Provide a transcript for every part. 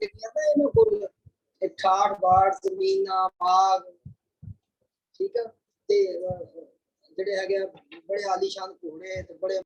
कितनी है इन्हें कुल 68 बार जमीना बाग ठीक है ते ਜਿਹੜੇ ਹੈਗੇ ਬੜੇ ਆਲੀਸ਼ਾਨ ਘੋੜੇ ਤੇ ਬੜੇ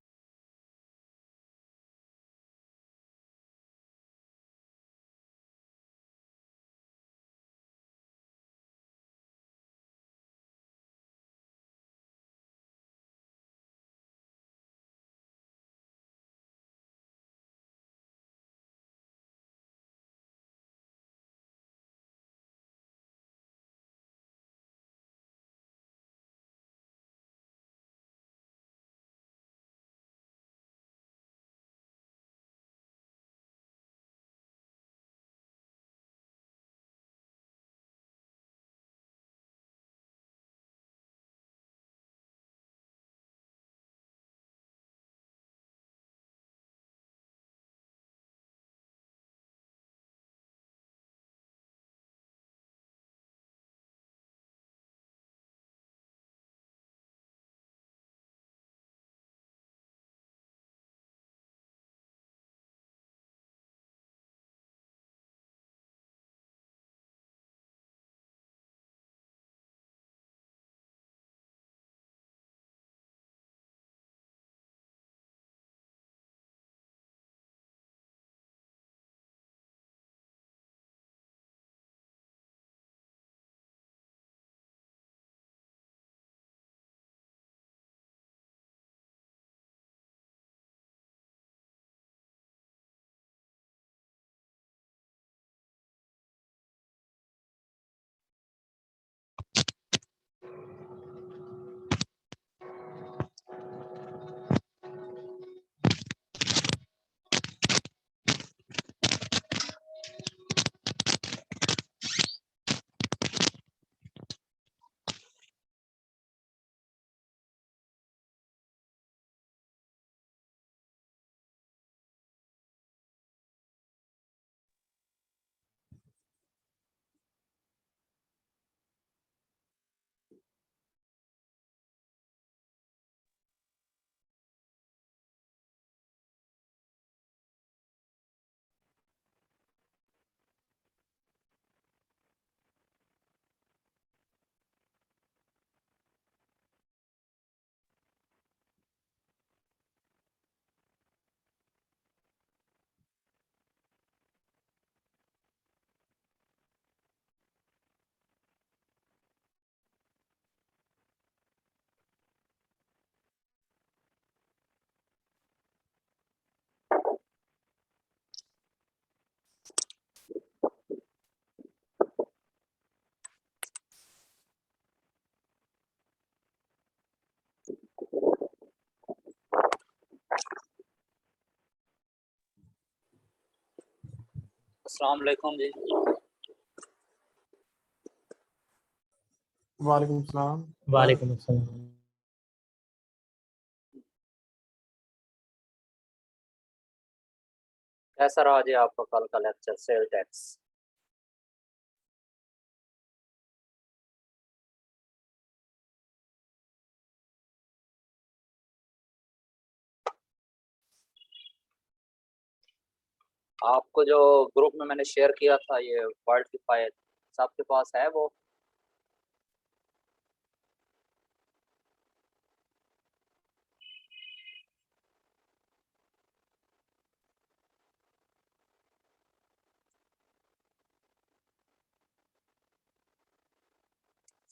अस्सलाम वालेकुम जी। वालेकुम सलाम। वालेकुम अस्सलाम। कैसा रहा जी आपका कल का लेक्चर सेल टैक्स? आपको जो ग्रुप में मैंने शेयर किया था ये वर्ड की फाइल सबके पास है वो?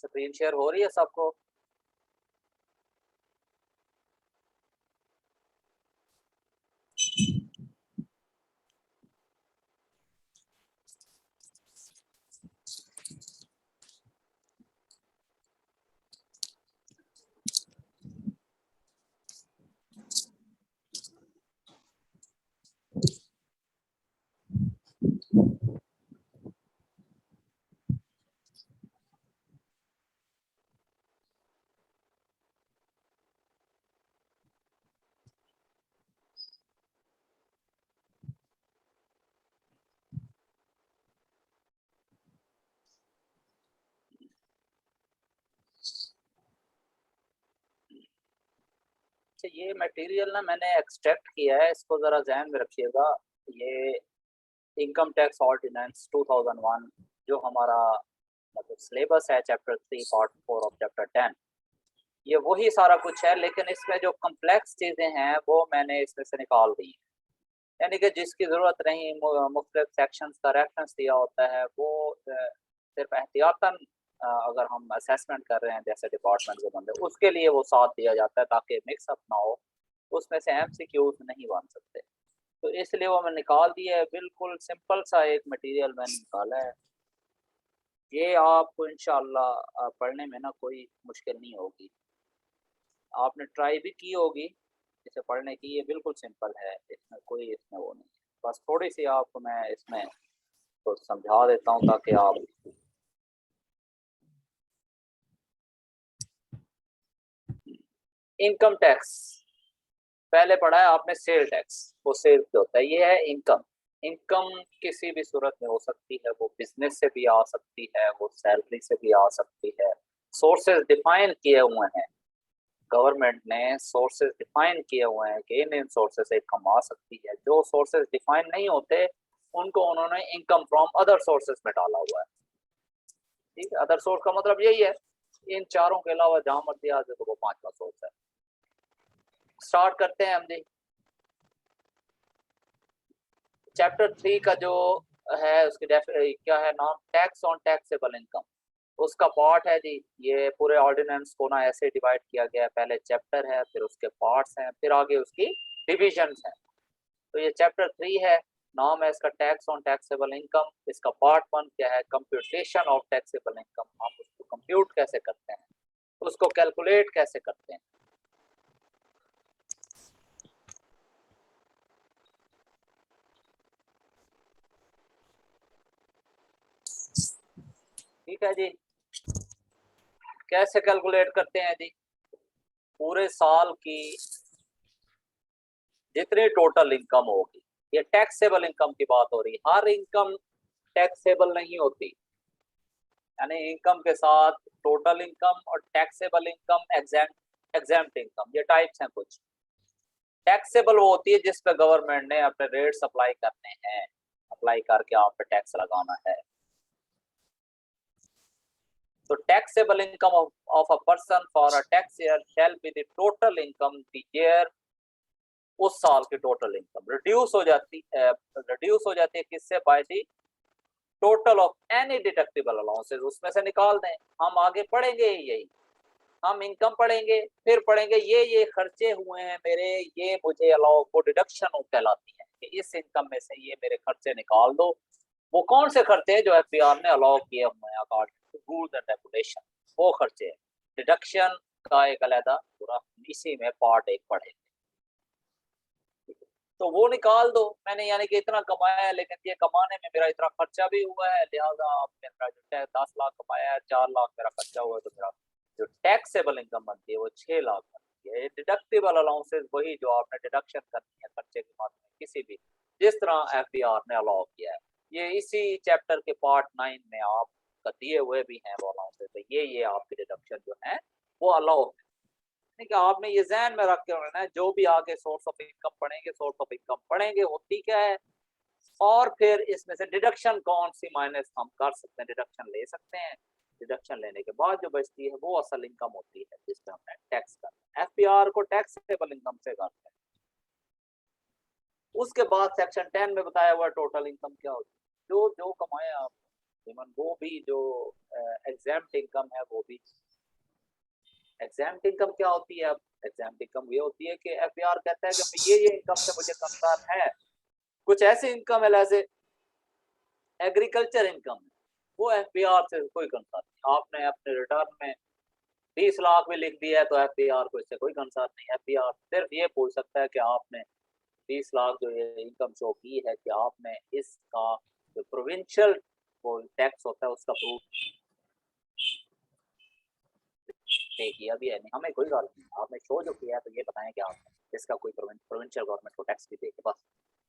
स्क्रीन शेयर हो रही है सबको? अच्छा, ये मटेरियल ना मैंने एक्सट्रैक्ट किया है, इसको ज़रा ध्यान में रखिएगा। ये इनकम टैक्स ऑर्डिनेंस 2001 जो हमारा मतलब सिलेबस है चैप्टर 3 पार्ट 4 ऑफ चैप्टर 10, ये वही सारा कुछ है, लेकिन इसमें जो कम्प्लेक्स चीज़ें हैं वो मैंने इसमें से निकाल दी, यानी कि जिसकी ज़रूरत नहीं मुख्तलिफ सेक्शंस का रेफरेंस दिया होता है, वो सिर्फ एहतियातन अगर हम असेसमेंट कर रहे हैं जैसे डिपार्टमेंट के बंदे, उसके लिए वो साथ दिया जाता है ताकि मिक्सअप ना हो, उसमें से एमसीक्यूज नहीं बन सकते, तो इसलिए वो मैं निकाल दिया है। बिल्कुल सिंपल सा एक मटेरियल मैंने निकाला है, ये आपको इंशाल्लाह पढ़ने में ना कोई मुश्किल नहीं होगी, आपने ट्राई भी की होगी इसे पढ़ने की, ये बिल्कुल सिंपल है, इसमें कोई इसमें वो नहीं है, बस थोड़ी सी आपको मैं इसमें तो समझा देता हूँ ताकि आप इनकम टैक्स पहले पढ़ा है आपने, सेल टैक्स, वो सेल क्या होता है, ये है इनकम। इनकम किसी भी सूरत में हो सकती है, वो बिजनेस से भी आ सकती है, वो सैलरी से भी आ सकती है, सोर्सेज डिफाइन किए हुए हैं, गवर्नमेंट ने सोर्सेज डिफाइन किए हुए हैं कि इन सोर्सेज से इनकम आ सकती है, जो सोर्सेज डिफाइन नहीं होते उनको उन्होंने इनकम फ्रॉम अदर सोर्सेज में डाला हुआ है, ठीक है। अदर सोर्स का मतलब यही है, इन चारों के अलावा जहां मर्जी आ जाए तो वो पांचवा सोर्स है। स्टार्ट करते हैं हम जी। चैप्टर 3 का जो है उसकी क्या है नाम, टैक्स ऑन टैक्सेबल इनकम, उसका पार्ट है जी। ये पूरे ऑर्डिनेंस को ना ऐसे डिवाइड किया गया है, पहले चैप्टर है, फिर उसके पार्ट्स हैं, फिर आगे उसकी डिविजन्स हैं। तो ये चैप्टर 3 है, नाम है इसका टैक्स ऑन टैक्सेबल इनकम। इसका पार्ट 1 क्या है, कंप्यूटेशन ऑफ टैक्सेबल इनकम, हम उसको कंप्यूट कैसे करते हैं, उसको कैलकुलेट कैसे करते हैं। ठीक है जी, कैसे कैलकुलेट करते हैं जी, पूरे साल की जितनी टोटल इनकम होगी, ये टैक्सेबल इनकम की बात हो रही है, हर इनकम टैक्सेबल नहीं होती, यानी इनकम के साथ टोटल इनकम और टैक्सेबल इनकम, एग्जेम्प्ट इनकम, ये टाइप्स हैं कुछ। टैक्सेबल वो होती है जिस पे गवर्नमेंट ने अपने रेट्स अप्लाई करने हैं, अप्लाई करके आप पे टैक्स लगाना है। तो taxable income of a person for a tax year shall be the total income the year, उस साल की टोटल इनकम रिड्यूस हो जाती है किससे, by the total of any deductible allowances, उसमें से निकाल दें। हम आगे पढ़ेंगे यही, हम इनकम पढ़ेंगे, फिर पढ़ेंगे ये खर्चे हुए हैं मेरे, ये मुझे अलाउ, वो डिडक्शन कहलाती है कि इस इनकम में से ये मेरे खर्चे निकाल दो। वो कौन से खर्चे हैं जो एफबीआर ने अलाउ किए हुए हैं according to rules and regulation, वो खर्चे हैं। डिडक्शन का एक अलग पूरा इसी में पार्ट एक पढ़ेंगे, तो वो निकाल दो। मैंने यानी कि इतना कमाया है, लेकिन ये कमाने में मेरा इतना खर्चा भी हुआ है, लिहाजा मेरा जो 10 लाख कमाया है, 4 लाख मेरा खर्चा हुआ है, तो मेरा जो टैक्सेबल इनकम बनती है वो 6 लाख बनती है। डिडक्टिबल अलाउंसेस वही जो आपने डिडक्शन करनी है खर्चे के माध्यम में किसी भी, जिस तरह एफबीआर ने अलाउ किया है, ये इसी चैप्टर के पार्ट 9 में आप दिए हुए भी हैं वो अलाउंसेस, तो ये आपके डिडक्शन जो है वो अलाउ है। कि आपने ये ज़हन में रख के रखना है, जो भी आगे सोर्स ऑफ इनकम पढ़ेंगे, सोर्स ऑफ इनकम पढ़ेंगे होती क्या है, और फिर इसमें से डिडक्शन कौन सी माइनस हम कर सकते हैं, डिडक्शन ले सकते हैं, डिडक्शन लेने के बाद जो बचती है वो असल इनकम होती है जिस पे हमने टैक्स करना है। एफपीआर को टैक्सेबल इनकम से करते हैं। उसके बाद सेक्शन 10 में बताया हुआ टोटल इनकम क्या होती है, जो जो कमाया आप, वो भी जो एग्जेम्प्ट इनकम है वो भी। एग्जाम्प्ट इनकम क्या होती है, अब एग्जाम्प्ट इनकम ये होती है कि एफबीआर कहता है कि ये इनकम से मुझे कंसर्न है, कुछ ऐसी इनकम है जैसे एग्रीकल्चर इनकम, वो एफबीआर से कोई कंसर्न नहीं। आपने अपने रिटर्न में 20 लाख भी लिख दिया है तो एफबीआर को इससे कोई कंसर्न नहीं। एफबीआर सिर्फ ये पूछ सकता है कि आपने 20 लाख जो ये इनकम शो की है कि आपने इसका जो प्रोविंशियल टैक्स होता है उसका प्रूफ पे किया भी है। नहीं, हमें कोई बात नहीं, आपने शो जो किया है तो ये बताएं कि आपने इसका कोई प्रोविंशियल गवर्नमेंट को टैक्स भी दे के, बस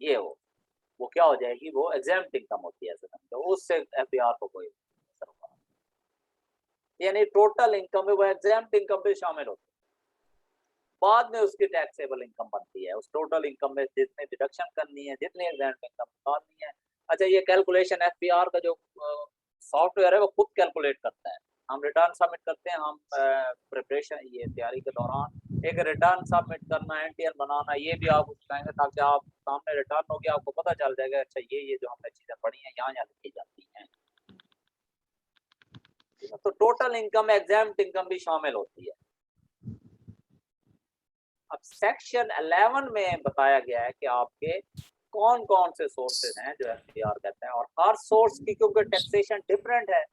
ये वो क्या हो जाएगी, वो एग्जेम्प्ट इनकम होती है, तो उससे एफबीआर को कोई असर होगा, यानी टोटल इनकम में वो एग्जेम्प्ट इनकम भी शामिल होती है। बाद में उसकी टैक्सेबल इनकम बनती है, उस टोटल इनकम में जितने डिडक्शन करनी है, जितनी एग्जेम्प्ट इनकम निकालनी है, अच्छा, ये कैलकुलेशन एफपीआर का जो सॉफ्टवेयर है वो खुद कैलकुलेट करता है। हम रिटर्न सबमिट करते हैं, हम प्रिपरेशन ये तैयारी के दौरान एक रिटर्न सबमिट करना, एनटीएन बनाना, ये भी आप सिखाएंगे ताकि आप सामने रिटर्न हो गया आपको पता चल जाएगा अच्छा ये जो हमने चीजें पढ़ी हैं यहाँ यहाँ लिखी जाती हैं। तो टोटल इनकम एग्जाम्प्ट इनकम भी शामिल होती है। अब सेक्शन 11 में बताया गया है कि आपके कौन कौन से सोर्सेज हैं जो एफपीआर कहते हैं, और हर सोर्स की क्योंकि टैक्सेशन डिफरेंट है,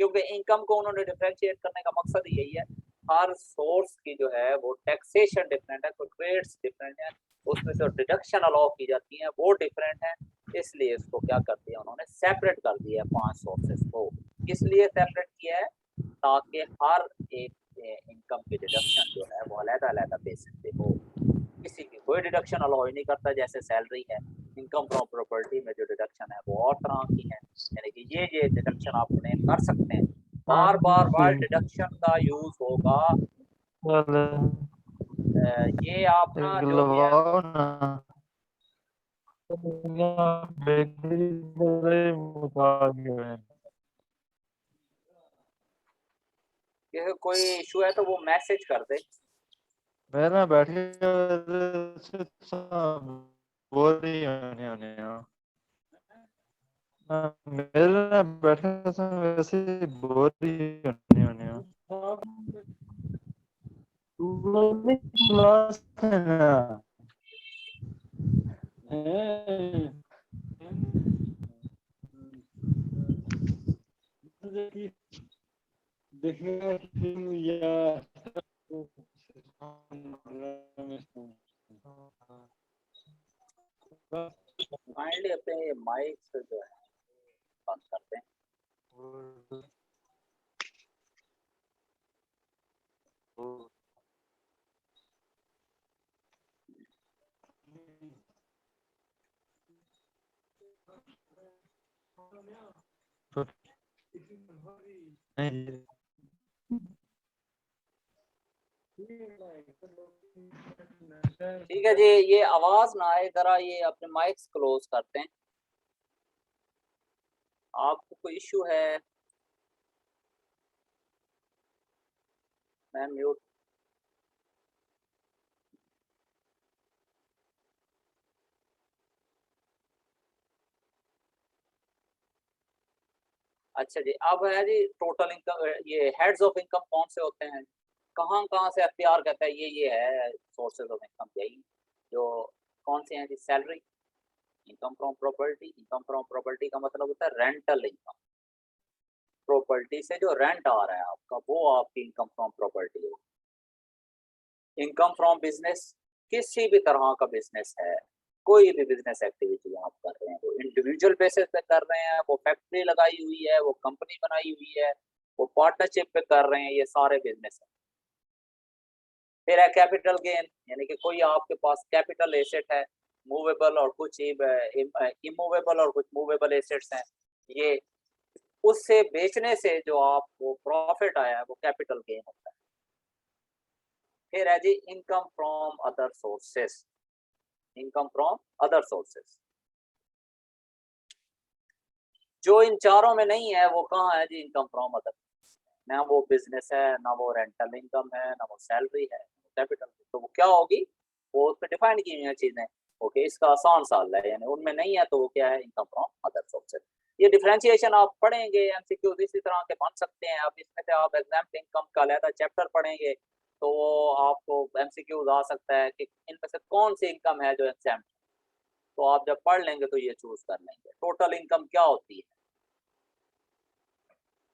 क्योंकि इनकम को उन्होंने डिफरेंशिएट करने का मकसद यही है। हर सोर्स की जो है वो टैक्सेशन डिफरेंट है, कुछ रेट्स डिफरेंट है, उसमें से डिडक्शन अलाउ की जाती है वो डिफरेंट है। इसलिए इसको क्या कर दिया उन्होंने, सेपरेट कर दिया है 5 सोर्सेज को। किस लिए सेपरेट किया है, ताकि हर एक इनकम की डिडक्शन जो है वो अलग-अलग बेसिस पे हो। किसी की कोई डिडक्शन अलाउ ही नहीं करता, जैसे सैलरी है, इनकम फ्रॉम प्रॉपर्टी में जो डिडक्शन है वो और तरह की है, यानी कि ये डिडक्शन आप क्लेम कर सकते हैं। बार बार बार डिडक्शन का यूज होगा। ये अपना जो भी है कि कोई इशू है तो वो मैसेज कर दे। मेरा बैठे बोल रही होने मेरे बैठे वैसे बोल रही होने क्लास है ना देखिए काइंडली अपने माइक से जो है बंद करते हैं। ठीक है जी, ये आवाज ना आए जरा, ये अपने माइक्स क्लोज करते हैं। आपको कोई इशू है? मैं म्यूट। अच्छा जी, अब है जी टोटल इनकम, ये हेड्स ऑफ इनकम कौन से होते हैं, कहाँ कहाँ से एफपीआर कहता है ये है सोर्सेज ऑफ इनकम, यही जो कौन से हैं जी, salary, income from property. Income from property का मतलब होता है रेंटल इनकम, प्रॉपर्टी से जो रेंट आ रहा है आपका वो आपकी इनकम फ्रॉम प्रॉपर्टी है। इनकम फ्रॉम बिजनेस, किसी भी तरह का बिजनेस है, कोई भी बिजनेस एक्टिविटी आप कर रहे हैं, वो इंडिविजुअल बेसिस पे कर रहे हैं, वो फैक्ट्री लगाई हुई है, वो कंपनी बनाई हुई है, वो पार्टनरशिप पे कर रहे हैं, ये सारे बिजनेस है। फिर है कैपिटल गेन, यानी कि कोई आपके पास कैपिटल एसेट है, मूवेबल और कुछ इमूवेबल और कुछ मूवेबल एसेट्स हैं, ये उससे बेचने से जो आपको प्रॉफिट आया है वो कैपिटल गेन होता है। फिर है जी income from other sources, income from other sources जो इन चारों में नहीं है वो कहाँ है जी, इनकम फ्रॉम अदर, ना वो बिजनेस है, ना वो रेंटल इनकम है, ना वो सैलरी है, कैपिटल। तो वो क्या होगी, वो उस पर डिफाइन की हुई है चीजें। ओके, इसका आसान सवाल है, यानी उनमें नहीं है तो वो क्या है, इनकम फ्रॉम अदर सोर्सेज। ये डिफरेंशिएशन आप पढ़ेंगे, एमसीक्यू इसी तरह के बन सकते हैं। आप इसमें से आप एग्जाम इनकम का अलग चैप्टर पढ़ेंगे तो वो आपको एमसीक्यूज आ सकता है कि इनमें से कौन सी इनकम है जो एग्जाम, तो आप जब पढ़ लेंगे तो ये चूज कर लेंगे। टोटल इनकम क्या होती है,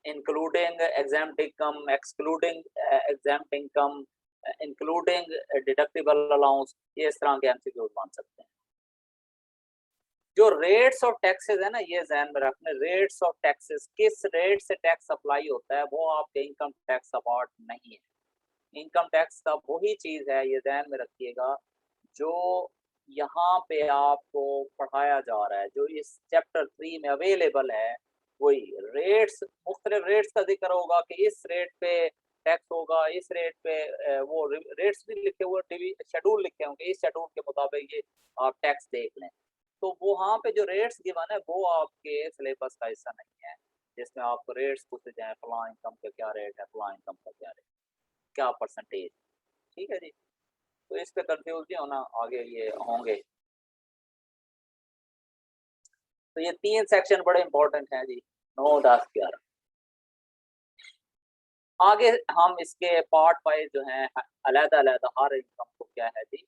including exempt income, excluding exempt income, including deductible allowance, ये इस तरह के एमसीक्यूज बन सकते हैं। जो रेट्स ऑफ टैक्सेस है ना, ये ध्यान में रखने, रेट्स ऑफ टैक्सेस, किस रेट से टैक्स अप्लाई होता है वो आपके इनकम टैक्स का पार्ट नहीं है। इनकम टैक्स का वही चीज है, ये ध्यान में रखिएगा, जो यहाँ पे आपको पढ़ाया जा रहा है, जो इस चैप्टर 3 में अवेलेबल है, वही रेट्स, मुख्तलिफ रेट्स का जिक्र होगा कि इस रेट पे टैक्स होगा, इस रेट पे वो रेट्स भी लिखे हुए, टीवी शेड्यूल लिखे होंगे, इस शेड्यूल के मुताबिक ये आप टैक्स देख लें। तो वो वहाँ पे जो रेट्स गिवन है वो आपके सिलेबस का हिस्सा नहीं है, जिसमें आपको रेट्स पूछे जाए फला इनकम का क्या रेट है, फला इनकम का क्या रेट, क्या परसेंटेज। ठीक है जी, तो इस पे कंफ्यूज नहीं होना, आगे ये होंगे। तो ये 3 सेक्शन बड़े इंपॉर्टेंट हैं जी, 9, 10, 11। आगे हम इसके पार्ट वाइज जो है अलग अलग हर इनकम को क्या है जी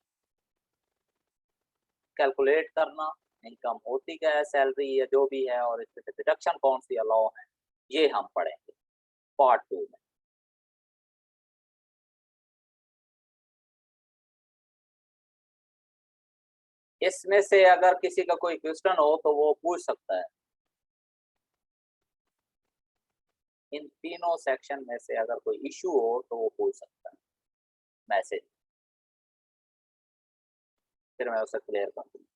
कैलकुलेट करना, इनकम होती क्या है, सैलरी या जो भी है, और इससे डिडक्शन कौन सी अलाउ है, ये हम पढ़ेंगे पार्ट 2 में। इसमें से अगर किसी का कोई क्वेश्चन हो तो वो पूछ सकता है, इन तीनों सेक्शन में से अगर कोई इशू हो तो वो पूछ सकता है मैसेज, फिर मैं उसे क्लियर कर दूंगा।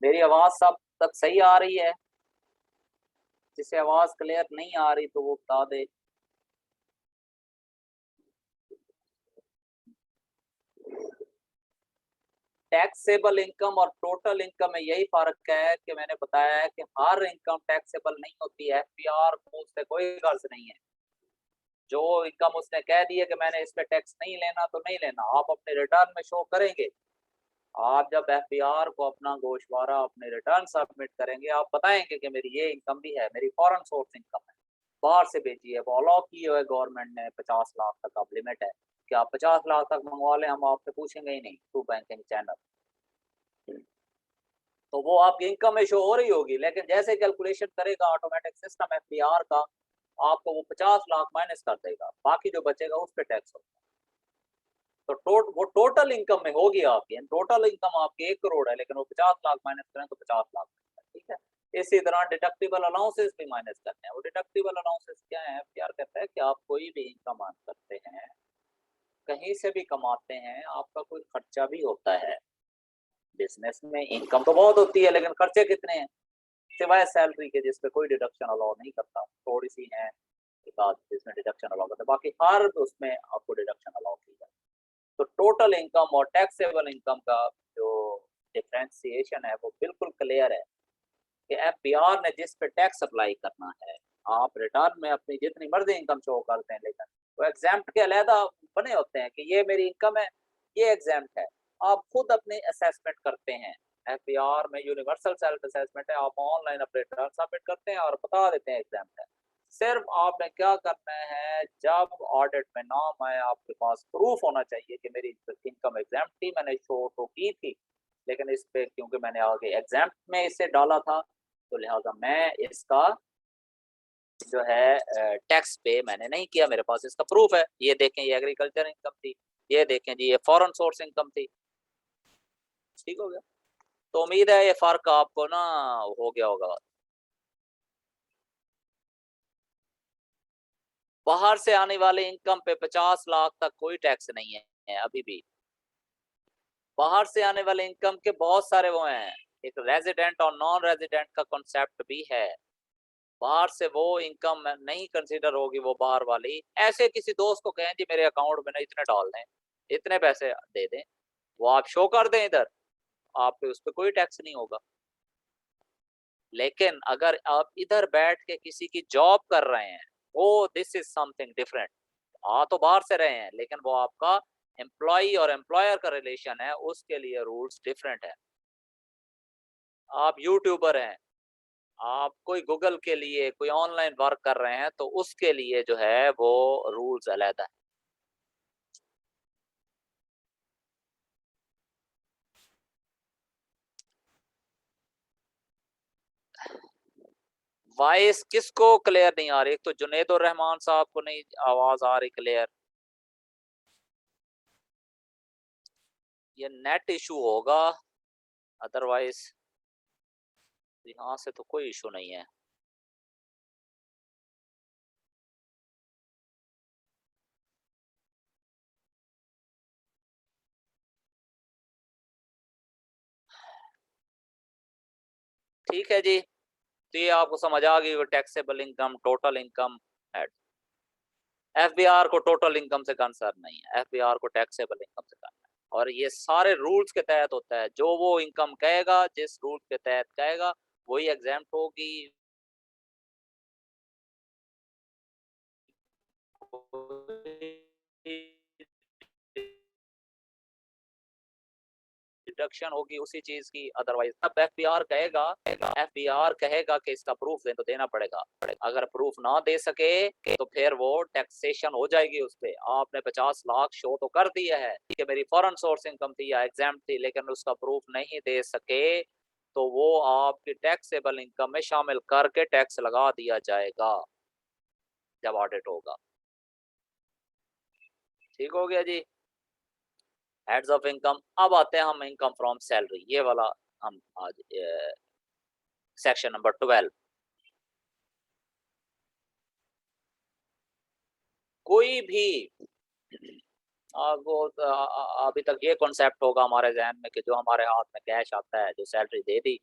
मेरी आवाज सब तक सही आ रही है? जिसे आवाज क्लियर नहीं आ रही तो वो बता दे। टैक्सेबल इनकम और टोटल इनकम में यही फर्क है कि मैंने बताया है कि हर इनकम टैक्सेबल नहीं होती है, एफपीआर को उससे कोई गर्ज नहीं है। जो इनकम उसने कह दी है कि मैंने इस पे टैक्स नहीं लेना तो नहीं लेना, आप अपने रिटर्न में शो करेंगे। आप जब एफपीआर को अपना गोशवारा अपने रिटर्न सबमिट करेंगे, आप बताएंगे कि मेरी ये इनकम भी है, मेरी फॉरेन सोर्स इनकम है, बाहर से बेची है, वो अलाउ की है गवर्नमेंट ने, 50 लाख तक आप लिमिट है कि आप 50 लाख तक मंगवा लें, हम आपसे पूछेंगे ही नहीं थ्रू बैंकिंग चैनल। तो वो आपकी इनकम में शो हो रही होगी, लेकिन जैसे कैलकुलेशन करेगा ऑटोमेटिक सिस्टम एफपीआर का, आपको वो 50 लाख माइनस कर देगा, बाकी जो बचेगा उस पर टैक्स होगा। तो वो टोटल इनकम में होगी आपकी, टोटल इनकम आपकी 1 करोड़ है, लेकिन वो 50 लाख माइनस करें तो 50 लाख, ठीक है। इसी तरह डिडक्टिबल अलाउंसेस भी माइनस करते हैं। वो डिडक्टिबल अलाउंसेस क्या है, एफपीआर कहता है कि आप कोई भी इनकम अर्न करते हैं, कहीं से भी कमाते हैं, आपका कोई खर्चा भी होता है। बिजनेस में इनकम तो बहुत होती है लेकिन खर्चे कितने हैं, सिवाय सैलरी के जिसपे कोई डिडक्शन अलाउ नहीं करता, थोड़ी सी है एक आध जिसमें डिडक्शन अलाउ करता है, बाकी हर उसमें आपको डिडक्शन अलाउ की जाए। तो टोटल इनकम और टैक्सेबल इनकम का जो डिफ्रेंसिएशन है वो बिल्कुल क्लियर है कि एफपीआर ने जिस पे टैक्स अप्लाई करना है, आप रिटर्न में अपनी जितनी मर्जी इनकम शो करते हैं, लेकिन वो एग्जाम्प्ट के अलहदा बने होते हैं कि ये मेरी इनकम है, ये एग्जाम्प्ट है। आप खुद अपनी असेसमेंट करते हैं, एफपीआर में यूनिवर्सल सेल्फ असेसमेंट है, आप ऑनलाइन अपने रिटर्न सबमिट करते हैं और बता देते हैं एग्जाम्प्ट है। सिर्फ आपने क्या करना है, जब ऑडिट में नाम आए आपके पास प्रूफ होना चाहिए कि मेरी इनकम एग्जाम्प्ट थी, मैंने शो तो की थी, लेकिन इस पे क्योंकि मैंने आगे एग्जाम्प्ट में इसे डाला था तो लिहाजा मैं इसका जो है टैक्स पे मैंने नहीं किया, मेरे पास इसका प्रूफ है। ये देखें, ये एग्रीकल्चर इनकम थी, ये देखें जी ये फॉरेन सोर्स इनकम थी। ठीक हो गया। तो उम्मीद है ये फर्क आपको ना हो गया होगा। बाहर से आने वाले इनकम पे 50 लाख तक कोई टैक्स नहीं है अभी भी। बाहर से आने वाले इनकम के बहुत सारे वो हैं, एक रेजिडेंट और नॉन रेजिडेंट का कॉन्सेप्ट भी है। बाहर से वो इनकम नहीं कंसीडर होगी, वो बाहर वाली। ऐसे किसी दोस्त को कहें जी मेरे अकाउंट में ना इतने डाल दें, इतने पैसे दे दें, वो आप शो कर दें इधर, आप पे उस पर कोई टैक्स नहीं होगा। लेकिन अगर आप इधर बैठ के किसी की जॉब कर रहे हैं, वो दिस इज समथिंग डिफरेंट। आ तो बाहर से रहे हैं लेकिन वो आपका एम्प्लॉय और एम्प्लॉयर का रिलेशन है, उसके लिए रूल्स डिफरेंट है। आप यूट्यूबर हैं, आप कोई गूगल के लिए कोई ऑनलाइन वर्क कर रहे हैं, तो उसके लिए जो है वो रूल्स अलग है। वॉइस किसको क्लियर नहीं आ रही? एक तो जुनेद और रहमान साहब को नहीं आवाज आ रही क्लियर, ये नेट इशू होगा, अदरवाइज यहाँ से तो कोई इशू नहीं है। ठीक है जी, तो ये आपको समझ आ गई, टैक्सेबल इनकम, टोटल इनकम है। एफबीआर को टोटल इनकम से कंसर्न नहीं है, एफबीआर को टैक्सेबल इनकम से करना है, और ये सारे रूल्स के तहत होता है। जो वो इनकम कहेगा, जिस रूल के तहत कहेगा, वही एग्जाम्प्ट होगी। डिडक्शन होगी उसी चीज की, अदरवाइज अब एफबीआर कहेगा कि इसका प्रूफ दे, तो देना पड़ेगा। अगर प्रूफ ना दे सके तो फिर वो टैक्सेशन हो जाएगी उस पे। आपने 50 लाख शो तो कर दिया है कि मेरी फॉरेन सोर्स इनकम थी या एग्जाम्प्ट थी, लेकिन उसका प्रूफ नहीं दे सके तो वो आपकी टैक्सेबल इनकम में शामिल करके टैक्स लगा दिया जाएगा जब ऑडिट होगा। ठीक हो गया जी, हेड्स ऑफ इनकम। अब आते हैं हम इनकम फ्रॉम सैलरी, ये वाला हम आज सेक्शन नंबर 12। कोई भी वो अभी तक ये कॉन्सेप्ट होगा हमारे जहन में कि जो हमारे हाथ में कैश आता है, जो सैलरी दे दी,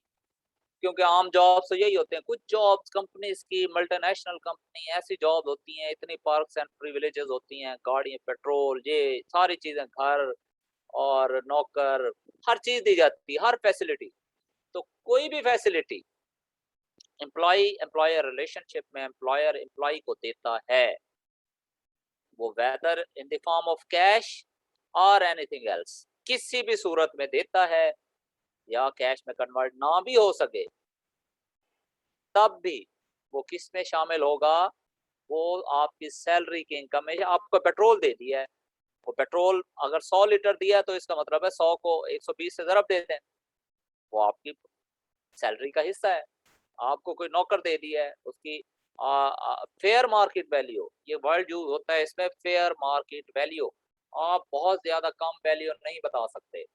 क्योंकि आम जॉब्स तो यही होते हैं। कुछ जॉब्स कंपनीज की, मल्टीनेशनल कंपनी, ऐसी जॉब होती हैं, इतनी पर्क्स एंड प्रिविलेजेस होती हैं, गाड़ी, पेट्रोल, ये सारी चीजें, घर और नौकर, हर चीज दी जाती है, हर फैसिलिटी। तो कोई भी फैसिलिटी एम्प्लॉय एम्प्लॉयर रिलेशनशिप में एम्प्लॉयर एम्प्लॉय को देता है, वो whether in the form of cash और एनीथिंग एल्स, किसी भी सूरत में देता है, या कैश में कन्वर्ट ना भी हो सके तब भी वो किस में शामिल होगा, वो आपकी सैलरी की इनकम में। आपको पेट्रोल दे दिया है, वो पेट्रोल अगर 100 लीटर दिया है तो इसका मतलब है 100 को 120 से ज़रब देते हैं, वो आपकी सैलरी का हिस्सा है। आपको कोई नौकर दे दिया है, उसकी फेयर मार्केट वैल्यू, ये वर्ड यूज होता है इसमें, फेयर मार्केट वैल्यू। आप बहुत ज्यादा कम वैल्यू नहीं बता सकते,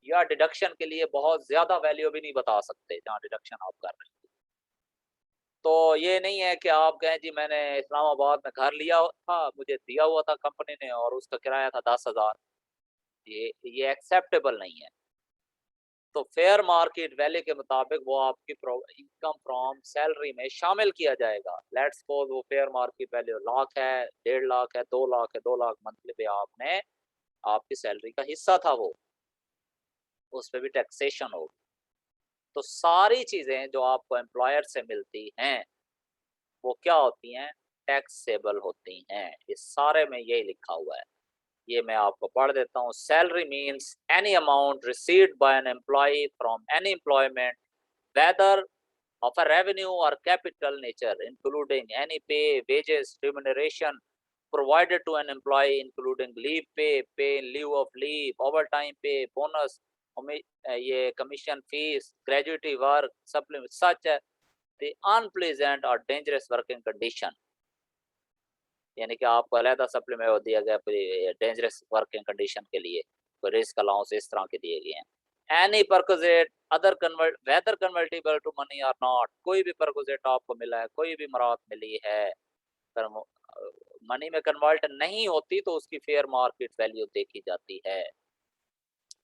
या डिडक्शन के लिए बहुत ज्यादा वैल्यू भी नहीं बता सकते जहाँ डिडक्शन आप कर रहे हैं। तो ये नहीं है कि आप कहें जी मैंने इस्लामाबाद में घर लिया था, मुझे दिया हुआ था कंपनी ने और उसका किराया था 10,000, ये एक्सेप्टेबल नहीं है। तो फेयर मार्केट वैल्यू के मुताबिक वो आपकी इनकम फ्रॉम सैलरी में शामिल किया जाएगा। लेट्स सपोज वो फेयर मार्केट वैल्यू लाख है, 1.5 लाख है, 2 लाख है, 2 लाख मंथली पे आपने, आपकी सैलरी का हिस्सा था वो, उस पर भी टैक्सेशन होगी। तो सारी चीजें जो आपको एम्प्लॉयर से मिलती हैं वो क्या होती हैं, टैक्सेबल होती हैं। इस सारे में यही लिखा हुआ है, ये मैं आपको पढ़ देता हूँ। Salary means any amount received by an employee from any employment whether of a revenue or capital nature, including any pay, wages, remuneration provided to an employee, including leave pay, pay in lieu of leave, overtime pay, bonus, ये commission fees, gratuity work, supplement, such as the unpleasant or dangerous working condition। यानी कि आपको अलहदा supplement दिया गया dangerous working condition के लिए, कोई रिस्क अलाउंस इस तरह के दिए गए हैं। Any perquisite other convert whether convertible to money और नॉट, कोई भी परकोजेट आपको मिला है, कोई भी मराहत मिली है, मनी में कन्वर्ट नहीं होती तो उसकी फेयर मार्केट वैल्यू देखी जाती है।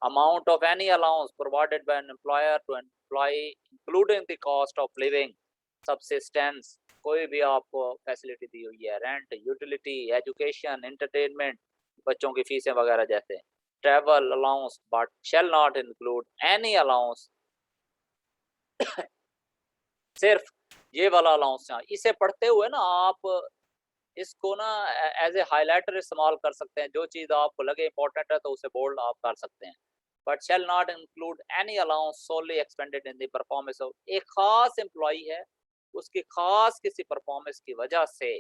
Amount of any allowance provided by an employer to employee including the cost of living, subsistence, कोई भी आपको फैसिलिटी दी हुई है, रेंट, यूटिलिटी, एजुकेशन, एंटरटेनमेंट, बच्चों की फीसें वगैरह जैसे, travel allowance but shall not include any allowance, सिर्फ ये वाला अलाउंस। इसे पढ़ते हुए ना आप इसको ना एज ए हाईलाइटर इस्तेमाल कर सकते हैं, जो चीज़ आपको लगे इंपॉर्टेंट है तो उसे बोल्ड आप कर सकते हैं। But shall not include any allowance solely expended in the performance of, एक खास एम्प्लॉई है, उसकी खास किसी परफॉर्मेंस की वजह से,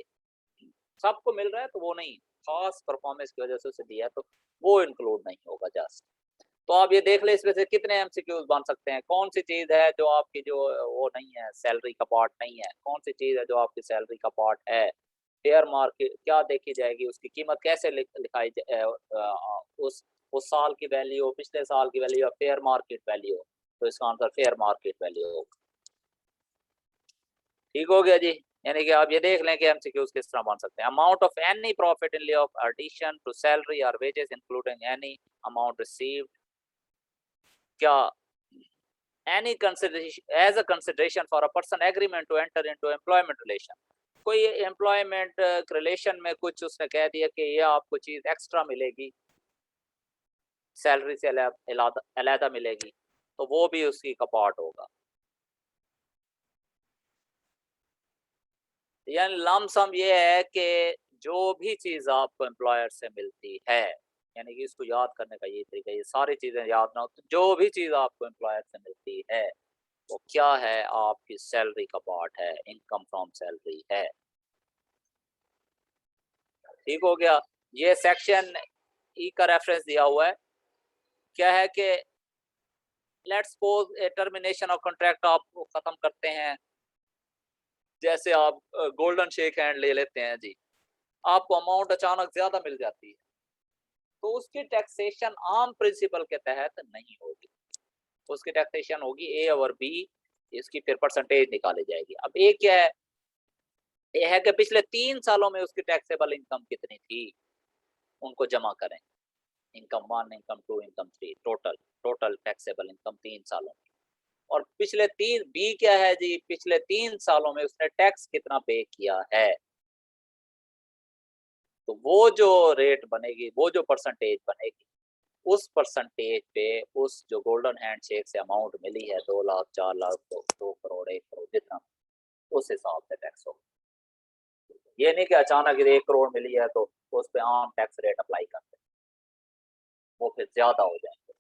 सबको मिल रहा है तो वो नहीं, खास परफॉर्मेंस की वजह से उसे दिया तो वो इंक्लूड नहीं होगा जस्ट। तो आप ये देख ले इसमें से कितने एमसीक्यूज बन सकते हैं। कौन सी चीज है जो आपकी जो वो नहीं है, सैलरी का पार्ट नहीं है, कौन सी चीज है जो आपकी सैलरी का पार्ट है। फेयर मार्केट क्या देखी जाएगी, उसकी कीमत कैसे लिखाई उस साल की वैल्यू, पिछले साल की वैल्यू, फेयर मार्केट वैल्यू, तो इसका आंसर फेयर मार्केट वैल्यू होगा। ठीक हो गया जी, यानी कि आप ये देख लें कि एमसीक्यूज किस तरह बन सकते हैं। Amount of any profit in लिeu ऑफ एडिशन टू सैलरी और wages including any amount received, क्या any consideration as a consideration for a person agreement to enter into employment relation. कोई एम्प्लॉयमेंट रिलेशन में कुछ उसने कह दिया कि ये आपको चीज एक्स्ट्रा मिलेगी, सैलरी से अलहदा मिलेगी, तो वो भी उसकी का पार्ट होगा। यानी लमसम ये है कि जो भी चीज आपको एम्प्लॉयर से मिलती है, यानी कि इसको याद करने का ये तरीका, ये सारी चीजें याद ना हो, तो जो भी चीज आपको एम्प्लॉयर से मिलती है वो क्या है, आपकी सैलरी का पार्ट है, इनकम फ्रॉम सैलरी है। ठीक हो गया। ये सेक्शन ई का रेफरेंस दिया हुआ है। क्या है कि let's suppose A termination of contract आप खत्म करते हैं, जैसे आप गोल्डन शेक हैंड ले लेते हैं जी, आपको अमाउंट अचानक ज्यादा मिल जाती है, तो उसकी टैक्सेशन आम प्रिंसिपल के तहत नहीं होगी, उसकी टैक्सेशन होगी ए और बी, इसकी फिर परसेंटेज निकाली जाएगी। अब ए क्या है, ये है कि पिछले 3 सालों में उसकी टैक्सेबल इनकम कितनी थी, उनको जमा करें, income 1, income 2, income 3, total taxable income 3 सालों में। और पिछले 3 बी क्या है जी, पिछले 3 सालों में उसने टैक्स कितना पे किया है, तो वो जो रेट बनेगी, वो जो परसेंटेज बनेगी, उस परसेंटेज पे उस जो गोल्डन हैंडशेक से अमाउंट मिली है 2 लाख, 4 लाख, 2 करोड़, 1 करोड़, जितना, उस हिसाब से टैक्स होगा। ये नहीं कि अचानक 1 करोड़ मिली है तो उस पे आम टैक्स रेट अप्लाई करते हैं, वो फिर ज्यादा हो जाएंगे।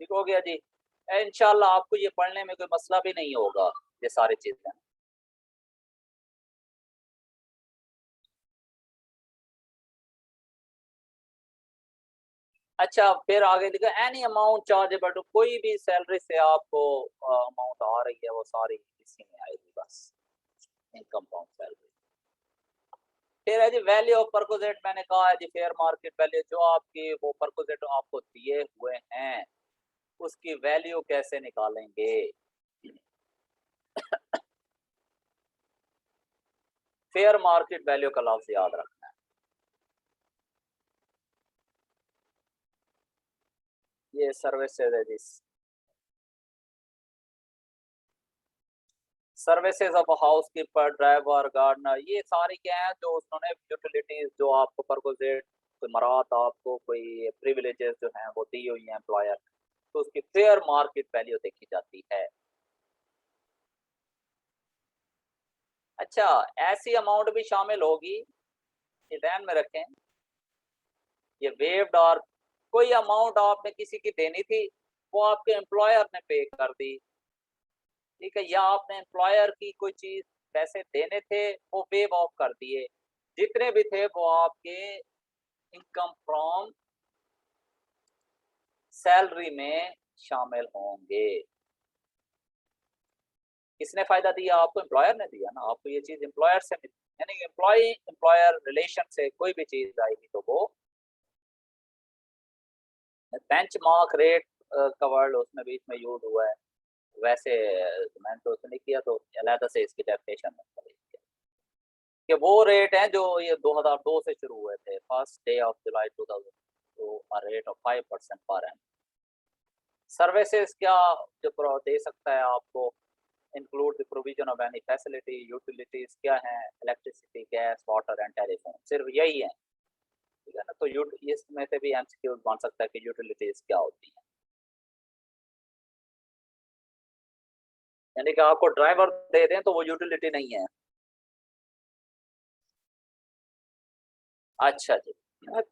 ठीक हो गया जी। इंशाल्लाह आपको ये पढ़ने में कोई मसला भी नहीं होगा, ये सारी चीजें। अच्छा, फिर आगे लिखा एनी अमाउंट चार्जेबल टू, कोई भी सैलरी से आपको अमाउंट आ रही है वो सारी इसी में आएगी, बस इनकम फ्रॉम सैलरी। फिर है जी वैल्यू ऑफ परकोजेट, मैंने कहा है जी फेयर मार्केट वैल्यू, जो आपकी वो परकोजेट आपको दिए हुए हैं उसकी वैल्यू कैसे निकालेंगे। फेयर मार्केट वैल्यू का लफ्ज याद रखना है। ये सर्विसेज है जी, services of house keeper, driver, gardener, ये सारी क्या है जो उन्होंने यूटिलिटीज जो आपको परकोजेट, कोई मरात, आपको कोई प्रिविलेजेस जो हैं वो दी हुई है एम्प्लॉयर, तो उसकी फेयर मार्केट वैल्यू देखी जाती है। अच्छा, ऐसी अमाउंट भी शामिल होगी, ये ध्यान में रखें, ये वेव्ड, और कोई अमाउंट आपने किसी की देनी थी वो आपके एम्प्लॉयर ने पे कर दी, ठीक है, या आपने एम्प्लॉयर की कोई चीज पैसे देने थे वो वेव ऑफ कर दिए, जितने भी थे वो आपके इनकम फ्रॉम सैलरी में शामिल होंगे। किसने फायदा दिया आपको, एम्प्लॉयर ने दिया ना, आपको ये चीज एम्प्लॉयर से मिली, यानी एम्प्लॉय एम्प्लॉयर रिलेशन से कोई भी चीज आएगी तो वो बेंचमार्क रेट का वर्ड उसमें बीच में यूज हुआ है, वैसे मैंने तो उसने किया तो अलहदा से इसकी डेफिनेशन कि वो रेट है जो ये 2002 से शुरू हुए थे, फर्स्ट डे ऑफ जुलाई 2000, तो rate of 5% per annum. Services क्या जो दे सकता है आपको, include the provision of any facility, utilities क्या है, electricity, gas, water and telephone, सिर्फ यही है, ठीक है ना। तो इसमें से भी एमसीक्यू बन सकता है कि यूटिलिटीज क्या होती है, यानी कि आपको ड्राइवर दे दें तो वो यूटिलिटी नहीं है। अच्छा जी,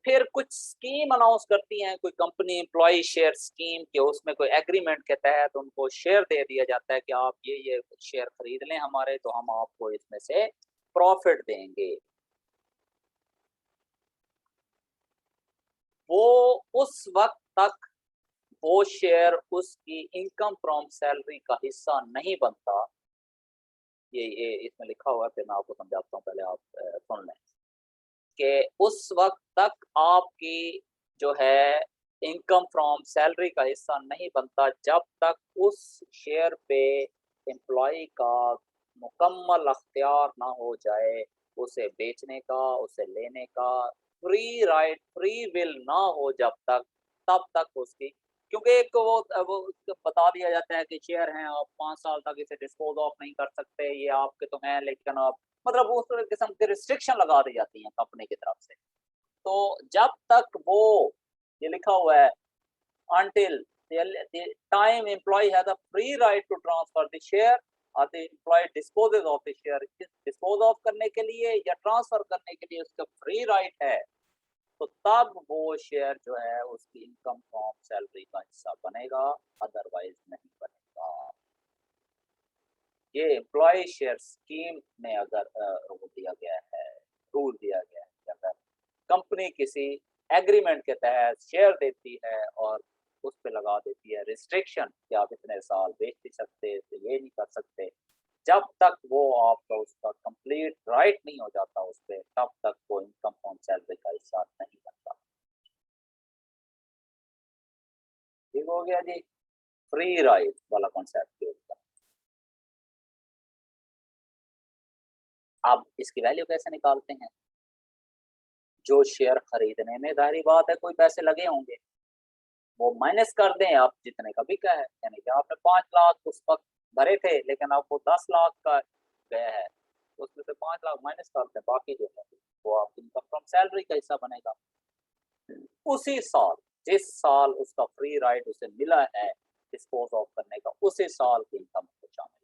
फिर कुछ स्कीम अनाउंस करती हैं कोई कंपनी, एम्प्लॉय शेयर स्कीम के, उसमें कोई एग्रीमेंट के तहत उनको शेयर दे दिया जाता है कि आप ये शेयर खरीद लें हमारे, तो हम आपको इसमें से प्रॉफिट देंगे। वो उस वक्त तक वो शेयर उसकी इनकम फ्रॉम सैलरी का हिस्सा नहीं बनता, ये इसमें लिखा हुआ है, फिर मैं आपको समझाता हूँ, पहले आप सुन लें कि उस वक्त तक आपकी जो है इनकम फ्रॉम सैलरी का हिस्सा नहीं बनता जब तक उस शेयर पे एम्प्लॉय का मुकम्मल अख्तियार ना हो जाए, उसे बेचने का, उसे लेने का फ्री राइट, फ्री विल ना हो जब तक, तब तक उसकी क्योंकि एक वो बता दिया जाता है कि शेयर हैं, आप 5 साल तक इसे डिस्पोज ऑफ नहीं कर सकते, ये आपके तो हैं, लेकिन आप मतलब उस किस्म की रिस्ट्रिक्शन लगा दी जाती है कंपनी की तरफ से। तो जब तक वो ये लिखा हुआ है until the time employee has a free right to transfer the share or the employee disposes of the share, dispose of करने के लिए या ट्रांसफर करने के लिए उसका फ्री राइट है, तो तब वो शेयर जो है उसकी इनकम फ्रॉम सैलरी का हिस्सा बनेगा, अदरवाइज नहीं बनेगा। ये एम्प्लॉय शेयर स्कीम में अगर वो दिया गया है, रूल दिया गया है कि अगर कंपनी किसी एग्रीमेंट के तहत शेयर देती है और उस पे लगा देती है रिस्ट्रिक्शन कि आप इतने साल बेच नहीं सकते, तो ये नहीं कर सकते, जब तक वो आपका उसका कंप्लीट राइट नहीं हो जाता उस पे, तब तक वो इनकम फ्रॉम सैलरी का हिस्सा नहीं बनता। ठीक हो गया जी, फ्री राइट वाला कॉन्सेप्ट के ऊपर। अब इसकी वैल्यू कैसे निकालते हैं? जो शेयर खरीदने में जाहिर बात है कोई पैसे लगे होंगे, वो माइनस कर दें आप जितने का बिका है, यानी कि आपने 5 लाख उस वक्त भरे थे लेकिन आपको 10 लाख का गया है, तो उसमें से 5 लाख माइनस कर दें, बाकी जो है वो आपकी इनकम फ्रॉम सैलरी का हिस्सा बनेगा। उसी साल, जिस साल उसका फ्री राइट उसे मिला है डिस्पोज ऑफ करने का, उसी साल की इनकम को शामिल।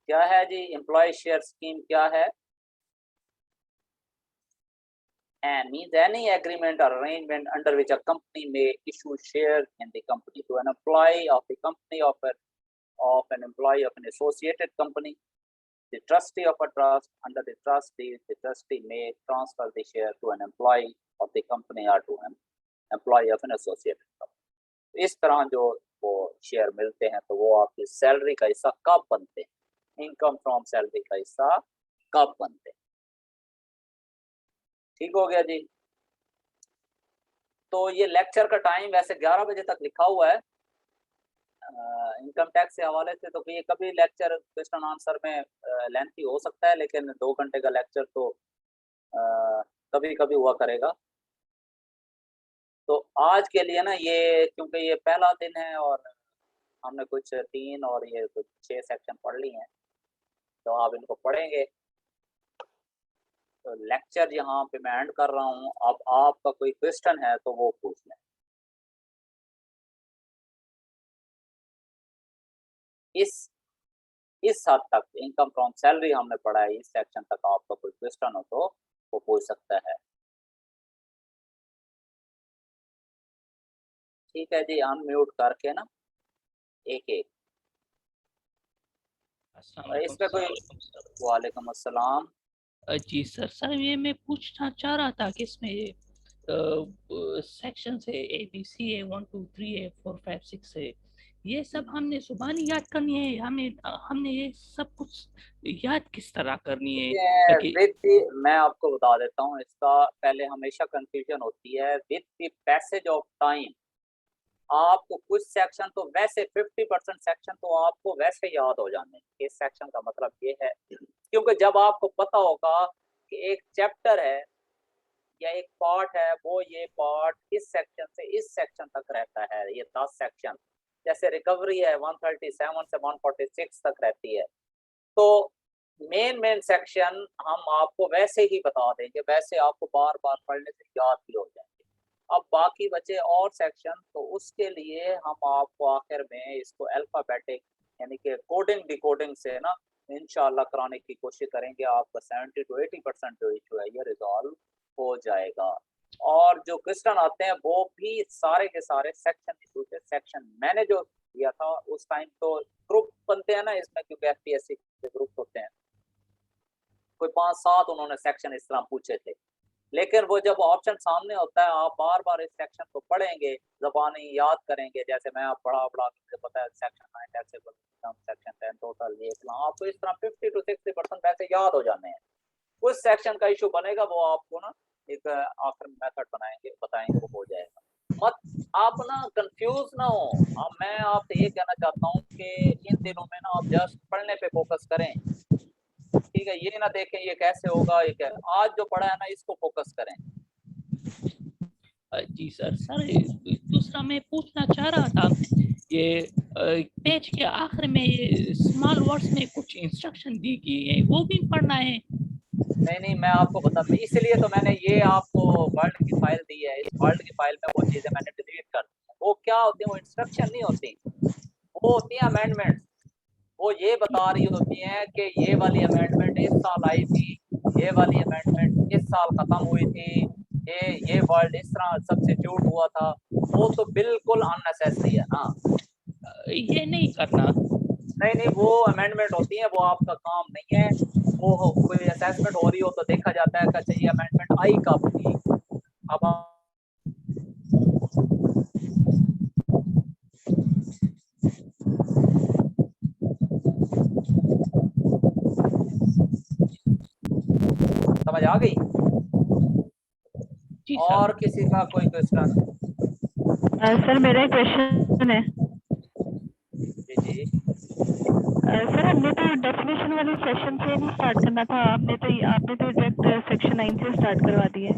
क्या है जी एम्प्लॉय शेयर स्कीम? क्या है? And means any agreement or arrangement under which a company may issue shares in the company to an employee of the company of an employee of an associated company, the trustee of a trust. Under the trustee may transfer the share to an employee of the company or to an employee of an associated company. इस तरह जो वो share मिलते हैं तो वो आपकी salary का हिस्सा कब बनते हैं, इनकम फ्रॉम सैलरी का हिस्सा कब बनते हैं। ठीक हो गया जी। तो ये लेक्चर का टाइम वैसे 11 बजे तक लिखा हुआ है इनकम टैक्स के हवाले से, तो ये कभी लेक्चर क्वेश्चन आंसर में लेंथी हो सकता है, लेकिन 2 घंटे का लेक्चर तो कभी कभी हुआ करेगा। तो आज के लिए ना ये, क्योंकि ये पहला दिन है और हमने कुछ 3 और ये कुछ 6 सेक्शन पढ़ लिए हैं, तो आप इनको पढ़ेंगे। तो लेक्चर यहाँ पे मैं एंड कर रहा हूँ। अब आपका कोई क्वेश्चन है तो वो पूछ लें। इस हद तक इनकम फ्रॉम सैलरी हमने पढ़ा है, इस सेक्शन तक आपका कोई क्वेश्चन हो तो वो पूछ सकता है। ठीक है जी, अनम्यूट करके ना एक एक। इसमें कोई? वालेकुम अस्सलाम। जी सर ये मैं पूछना चाह रहा था कि इसमें सेक्शन है ABC है 1 2 3 है 4 5 6 है, ये सब हमने जुबानी याद करनी है, हमने ये सब कुछ याद किस तरह करनी है? मैं आपको बता देता हूँ, इसका पहले हमेशा कंफ्यूजन होती है with the passage of time. आपको कुछ सेक्शन तो वैसे 50% सेक्शन तो आपको वैसे याद हो जाने। इस सेक्शन का मतलब ये है क्योंकि जब आपको पता होगा कि एक चैप्टर है या एक पार्ट है, वो ये पार्ट इस सेक्शन से इस सेक्शन तक रहता है, ये 10 सेक्शन, जैसे रिकवरी है 137 से 146 तक रहती है, तो मेन सेक्शन हम आपको वैसे ही बता देंगे, वैसे आपको बार बार पढ़ने से याद भी हो जाएंगे। अब बाकी बचे और सेक्शन, तो उसके लिए हम आपको आखिर में इसको अल्फाबेटिक यानी कि कोडिंग डिकोडिंग से ना इंशाल्लाह कराने की कोशिश करेंगे। आपका 70 to 80% जो इशू है ये रिजॉल्व हो जाएगा। और जो क्वेश्चन आते हैं वो भी सारे के सारे सेक्शन इशू से, सेक्शन मैंने जो दिया था उस टाइम तो ग्रुप बनते हैं ना इसमें, क्योंकि FPSC के ग्रुप होते हैं, कोई 5-7 उन्होंने सेक्शन इस तरह पूछे थे, लेकिन वो जब ऑप्शन सामने होता है आप बार बार इस सेक्शन को पढ़ेंगे, ज़बानी याद करेंगे, जैसे मैं आप पढ़ा मुझे पता है section 9 taxable income, section 10 total, ये आपको इस तरह 50 to 60% वैसे याद हो जाने हैं। कुछ सेक्शन का इशू बनेगा वो आपको ना एक आखिर में मेथड बताएंगे वो हो जाएगा। मत आप ना कंफ्यूज ना हो। मैं आपसे ये कहना चाहता हूँ कि इन दिनों में ना आप जस्ट पढ़ने पे फोकस करें, ठीक है? ये ना देखें ये कैसे होगा, ये क्या, आज जो पढ़ा है ना इसको फोकस करें। जी सर। सर दूसरा मैं पूछना चाह रहा था, ये पेज के आखिर में ये स्मॉल वर्ड्स में कुछ इंस्ट्रक्शन दी गई है, वो भी पढ़ना है? नहीं, मैं आपको बताता, इसलिए तो मैंने ये आपको वर्ल्ड की फाइल दी है। इस वर्ल्ड की फाइल में वो चीजें मैंने डिलीट कर दी हैं। वो क्या होती है, वो इंस्ट्रक्शन नहीं होती, वो होती है अमेंडमेंट। वो ये बता रही होती हैं कि ये वाली अमेंडमेंट इस साल आई थी, ये वाली अमेंडमेंट इस साल खत्म हुई थी, ये वर्ड इस तरह सब्स्टिट्यूट हुआ था। वो तो बिल्कुल अननेसेसरी है ना। ये नहीं करना। नहीं, वो अमेंडमेंट होती है, वो आपका काम नहीं है। वो कोई असेसमेंट हो रही हो तो देखा जाता है कि अच्छा ये अमेंडमेंट आई कब थी। अब समझ आ गई? जी सर। और किसी का कोई क्वेश्चन? सर मेरा एक क्वेश्चन है। जी सर हमने तो डेफिनेशन वाले सेक्शन से नहीं स्टार्ट करना था, आपने तो डायरेक्ट सेक्शन 9 से स्टार्ट करवा दिए।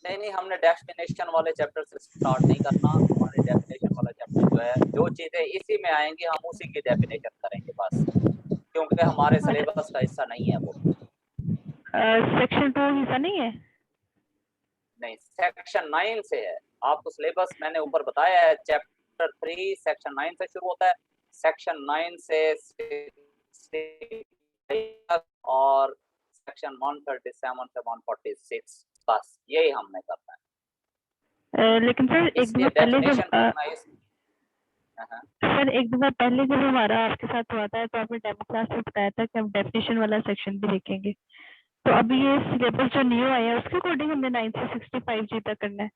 नहीं, हमने डेफिनेशन वाले चैप्टर से स्टार्ट नहीं करना। हमारे डेफिनेशन वाला चैप्टर जो है, जो चीजें इसी में आएंगी हम उसी की डेफिनेशन करेंगे बस, क्योंकि हमारे सिलेबस का हिस्सा नहीं है वो। सेक्शन 2 हिस्सा नहीं है? नहीं, सेक्शन 9 से है। आपको सिलेबस मैंने ऊपर बताया है, चैप्टर 3 सेक्शन 9 से शुरू होता है। सेक्शन 9 से 60 और सेक्शन 137 से 146, बस यही हमने करना है। लेकिन सर एक इसलिए दफा पहले डेफिनेशन जब करना इस सर एक दफा पहले जब हमारा आपके साथ हुआ था तो आपने डेमो क्लास में बताया था कि हम डेफिनेशन वाला सेक्शन भी देखेंगे। तो अभी ये सिलेबस जो न्यू आया है उसके अकॉर्डिंग हमने 9 से 65 जी तक करना है।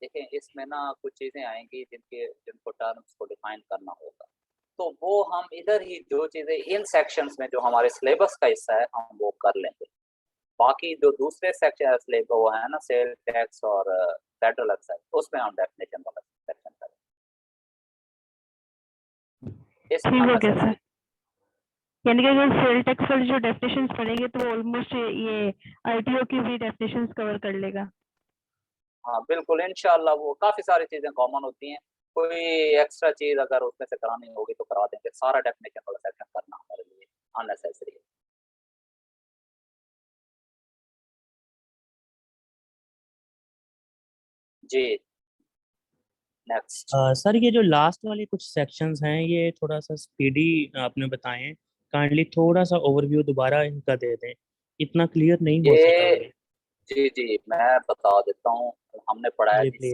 देखें, इसमें ना कुछ चीजें आएंगी जिनको टर्म्स को डिफाइन करना होगा, तो वो हम इधर ही जो चीजें इन सेक्शंस में जो हमारे सिलेबस का हिस्सा है हम वो कर लेंगे। बाकी जो दूसरे सेक्शन सिलेबस वो है ना, सेल टैक्स और फेडरल एक्साइज, उसमें हम डेफिनेशन वाला सेक्शन करेंगे। इस ठीक हो गया सर। अननेसेसरी यानी कि अगर सेल टैक्स वाली जो डेफिनेशंस पढ़ेंगे तो ऑलमोस्ट ये आईटीओ की भी डेफिनेशंस कवर कर लेगा। हाँ बिल्कुल, इंशाल्लाह वो काफी सारी चीजें कॉमन होती हैं। कोई एक्स्ट्रा चीज अगर उसमें से करानी होगी तो करा देंगे। सारा डेफिनेशन वाला सेक्शन करना हमारे लिए अननेसेसरी है। जी नेक्स्ट। सर ये जो लास्ट वाले कुछ सेक्शंस हैं ये थोड़ा सा स्पीडी आपने बताए हैं। काइंडली थोड़ा सा ओवरव्यू दोबारा इनका दे दें, इतना क्लियर नहीं हो सका ये मुझे। जी मैं बता देता हूँ। हमने पढ़ाया जी जी प्लीज।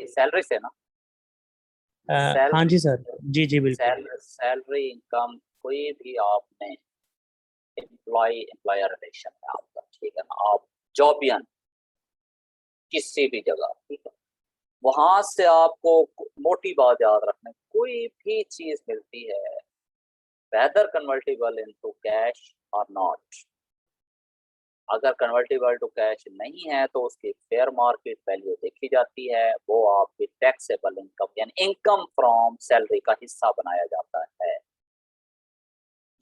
सैलरी से ना, हाँ जी सैलरी सर, जी जी बिल्कुल। सैलरी इनकम कोई भी आपने एम्प्लॉयर रिलेशन है आपका, ठीक है ना, आप जॉबियन किसी भी जगह, ठीक है, वहां से आपको मोटी बात याद रखना, कोई भी चीज मिलती है वेदर कन्वर्टेबल इनटू कैश और नॉट, अगर कन्वर्टेबल टू कैश नहीं है तो उसकी फेयर मार्केट वैल्यू देखी जाती है, वो आपकी टैक्सेबल इनकम यानी इनकम फ्रॉम सैलरी का हिस्सा बनाया जाता है।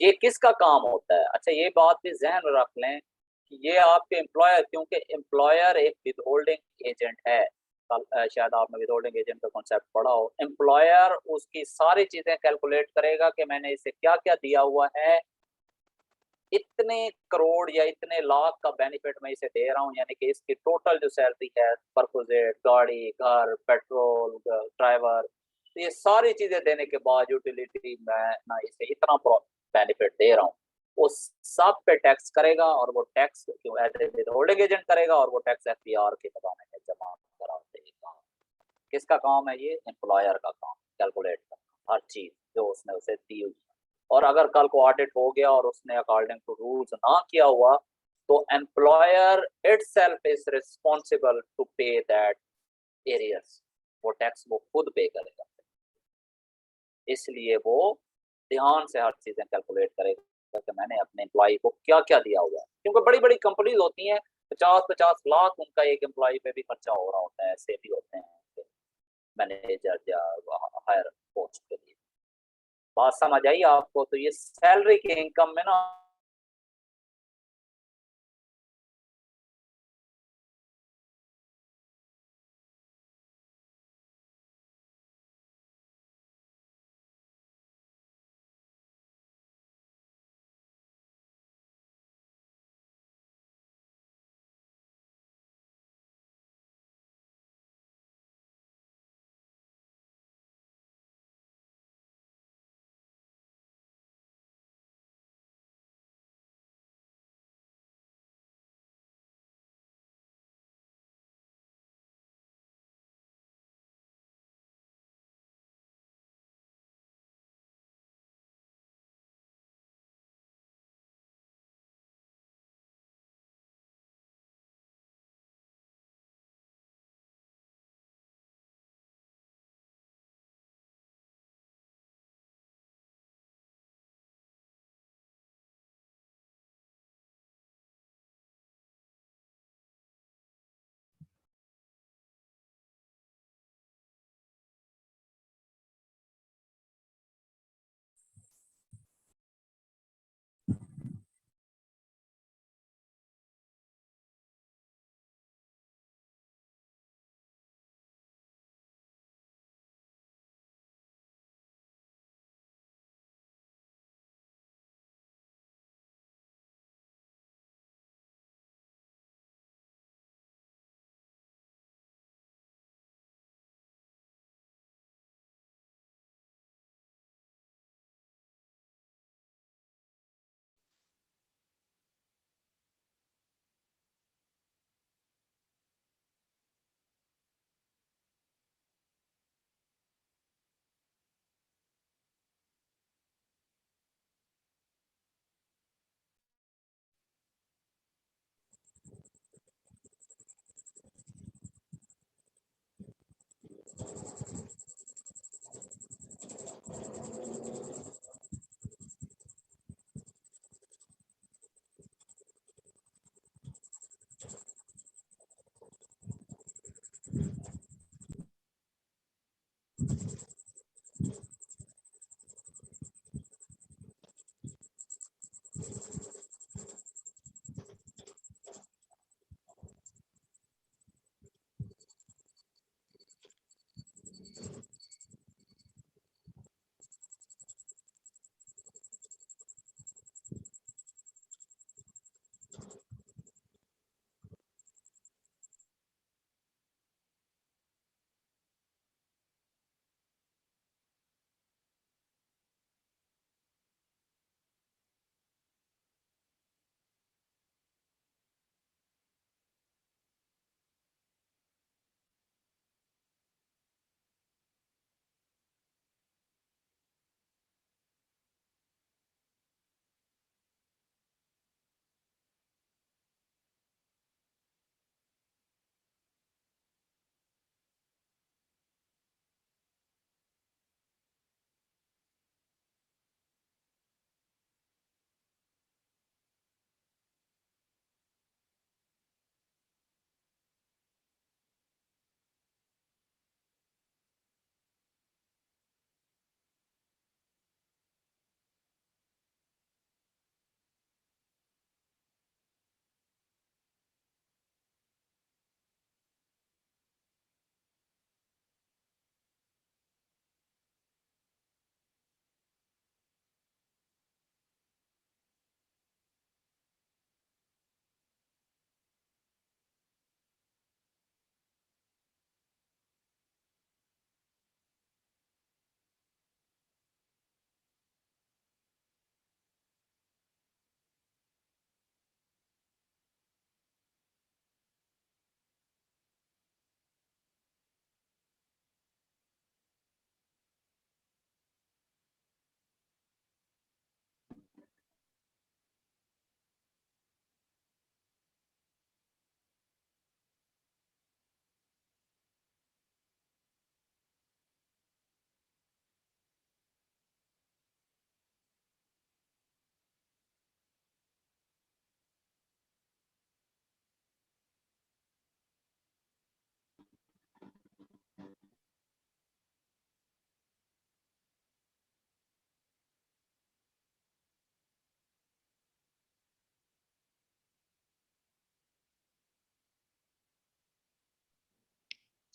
ये किसका काम होता है? अच्छा ये बात भी जहन रख लें कि ये आपके एम्प्लॉयर, क्योंकि एम्प्लॉयर एक विदहोल्डिंग एजेंट है। शायद आपने विदहोल्डिंग एजेंट का कॉन्सेप्ट पढ़ा हो। एम्प्लॉयर उसकी सारी चीजें कैलकुलेट करेगा कि मैंने इसे क्या क्या दिया हुआ है, इतने करोड़ या इतने लाख का बेनिफिट मैं इसे दे रहा हूँ, यानी कि इसकी टोटल जो सैलरी है, परकोजेट, गाड़ी, घर, पेट्रोल, ड्राइवर, तो ये सारी चीजें देने के बाद यूटिलिटी मैं ना इसे इतना बेनिफिट दे रहा हूँ, उस सब पे टैक्स करेगा और वो टैक्स क्यों एज ए होल्डिंग एजेंट करेगा और वो टैक्स एफपीआर के लगाने में जमा करा देगा। किसका काम है ये? एम्प्लॉयर का काम, कैलकुलेट करना हर चीज जो उसने उसे दी हुई। और अगर कल को ऑडिट हो गया और उसने अकॉर्डिंग टू रूल्स ना किया हुआ तो employer itself is responsible to pay that arrears, वो टैक्स वो खुद पे करेगा। इसलिए वो ध्यान से हर चीजें कैलकुलेट करेगा कि मैंने अपने एम्प्लॉय को क्या क्या दिया हुआ है, क्योंकि बड़ी बड़ी कंपनीज होती हैं 50-50 लाख उनका एक एम्प्लॉय पे भी खर्चा हो रहा होता है, ऐसे भी होते हैं मैनेजर या हायर पोस्ट के लिए। बात समझ आई आपको? तो ये सैलरी की इनकम में ना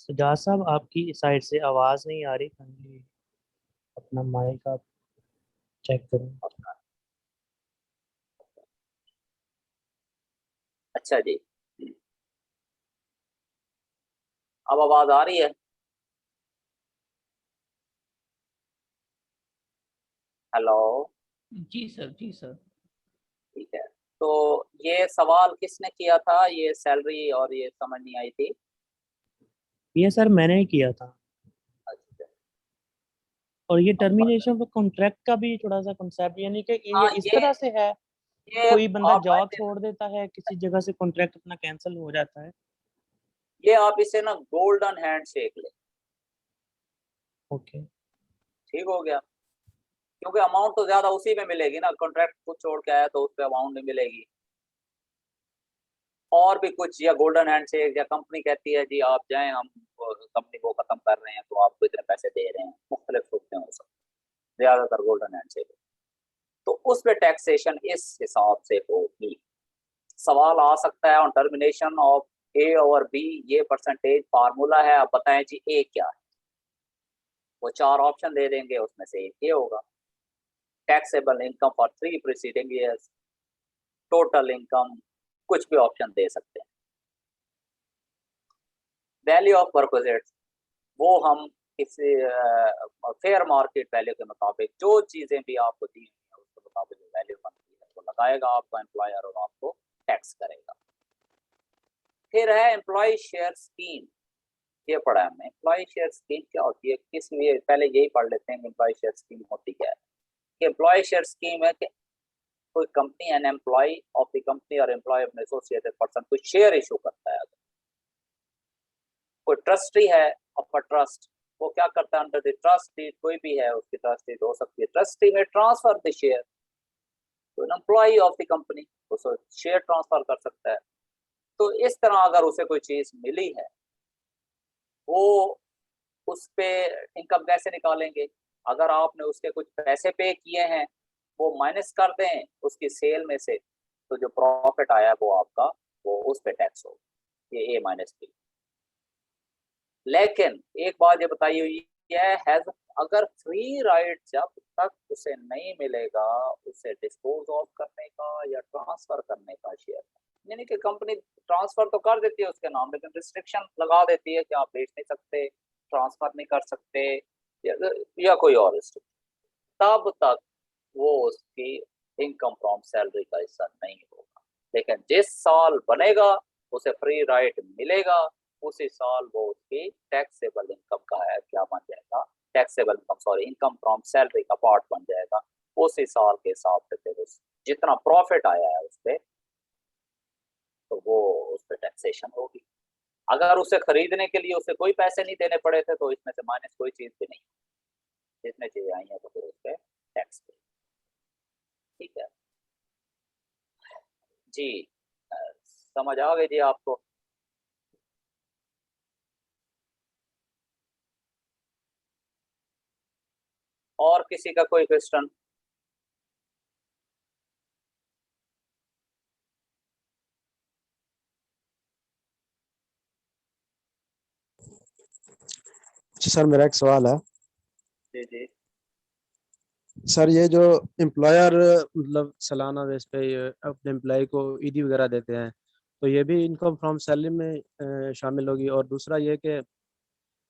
सजाद साहब आपकी साइड से आवाज नहीं आ रही, काइंडली अपना माइक आप चेक करें। अच्छा जी, अब आवाज आ रही है? हेलो, जी सर, जी सर। ठीक है। तो ये सवाल किसने किया था? ये सैलरी और ये समझ नहीं आई थी। ये सर मैंने ही किया था। अच्छा, और ये अब टर्मिनेशन ऑफ कॉन्ट्रैक्ट का भी थोड़ा सा कंसेप्ट, यानी कि ये हाँ, इस तरह से है, ये कोई बंदा आप जॉब छोड़ देता है किसी जगह से, कॉन्ट्रैक्ट अपना कैंसिल हो जाता है। ये आप इसे ना गोल्डन हैंड शेक ले, ओके। ठीक हो गया। क्योंकि अमाउंट तो ज्यादा उसी में मिलेगी ना, कॉन्ट्रैक्ट कुछ छोड़ के आया तो उस पर अमाउंट नहीं मिलेगी। और भी कुछ, या गोल्डन हैंड शेक, या कंपनी कहती है जी आप जाएं, हम कंपनी को खत्म कर रहे हैं तो आपको इतने पैसे दे रहे हैं, मुख्तलिफ सूरतें हो सकती, ज्यादातर गोल्डन हैंड शेक। तो उस पे टैक्सेशन इस हिसाब से होगी। सवाल आ सकता है ऑन टर्मिनेशन ऑफ ए और बी, ये परसेंटेज फार्मूला है, आप बताएं जी ए क्या है। वो 4 ऑप्शन दे देंगे, उसमें से एक ये होगा। Taxable income for 3 preceding years, total income, कुछ भी ऑप्शन दे सकते हैं। वैल्यू ऑफ परक्विजिट्स, वो हम किसी फेयर मार्केट वैल्यू के मुताबिक जो चीजें भी आपको दी हैं उसके मुताबिक जो वैल्यू बनती है वो लगाएगा आपका एम्प्लॉयर, और आपको टैक्स करेगा। फिर है एम्प्लॉय शेयर स्कीम, ये पढ़ा है हमने। एम्प्लॉय शेयर स्कीम क्या होती है, किस लिए, पहले यही पढ़ लेते हैं एम्प्लॉय शेयर स्कीम होती क्या है। कि एम्प्लॉय शेयर स्कीम है कि कोई company an employee of the company और एम्प्लॉय ऑफ एसोसिएटेड पर्सन कोई शेयर इशू करता है। कोई ट्रस्टी है ऑफ अ ट्रस्ट, वो क्या करता है, अंडर द ट्रस्ट डीड, कोई भी है उसकी ट्रस्ट डीड हो सकती है, ट्रस्टी में ट्रांसफर द शेयर तो an employee of the company उसको शेयर ट्रांसफर कर सकता है। तो इस तरह अगर उसे कोई चीज मिली है, वो उस पे इनकम कैसे निकालेंगे? अगर आपने उसके कुछ पैसे पे किए हैं, वो माइनस कर दें उसकी सेल में से, तो जो प्रॉफिट आया वो आपका, वो उस पे टैक्स होगा, ये ए माइनस बी। लेकिन एक बात ये बताई हुई है, अगर फ्री राइट जब तक उसे नहीं मिलेगा उसे डिस्पोज ऑफ करने का या ट्रांसफर करने का शेयर, यानी कि कंपनी ट्रांसफर तो कर देती है उसके नाम, लेकिन रिस्ट्रिक्शन लगा देती है कि आप बेच नहीं सकते, ट्रांसफर नहीं कर सकते, या कोई और रिस्ट्रिक्शन, तब तक वो उसकी इनकम फ्रॉम सैलरी का हिस्सा नहीं होगा। लेकिन जिस साल बनेगा उसे फ्री राइट मिलेगा, उसी साल वो उसकी टैक्सेबल इनकम का है क्या बन जाएगा, taxable income sorry income from salary का पार्ट बन जाएगा। उसी साल के हिसाब से फिर जितना प्रॉफिट आया है उस पर, तो वो उस पर टैक्सेशन होगी। अगर उसे खरीदने के लिए उसे कोई पैसे नहीं देने पड़े थे तो इसमें से माइनस कोई चीज भी नहीं, जितने चीजें आई हैं तो फिर उस पर टैक्स पे। ठीक है जी, समझ आ गई जी आपको? और किसी का कोई क्वेश्चन? सर मेरा एक सवाल है। जी जी। सर ये जो एम्प्लॉयर मतलब सालाना बेस पे ये अपने एम्प्लॉय को ईडी वगैरह देते हैं, तो ये भी इनकम फ्रॉम सैलरी में शामिल होगी। और दूसरा ये कि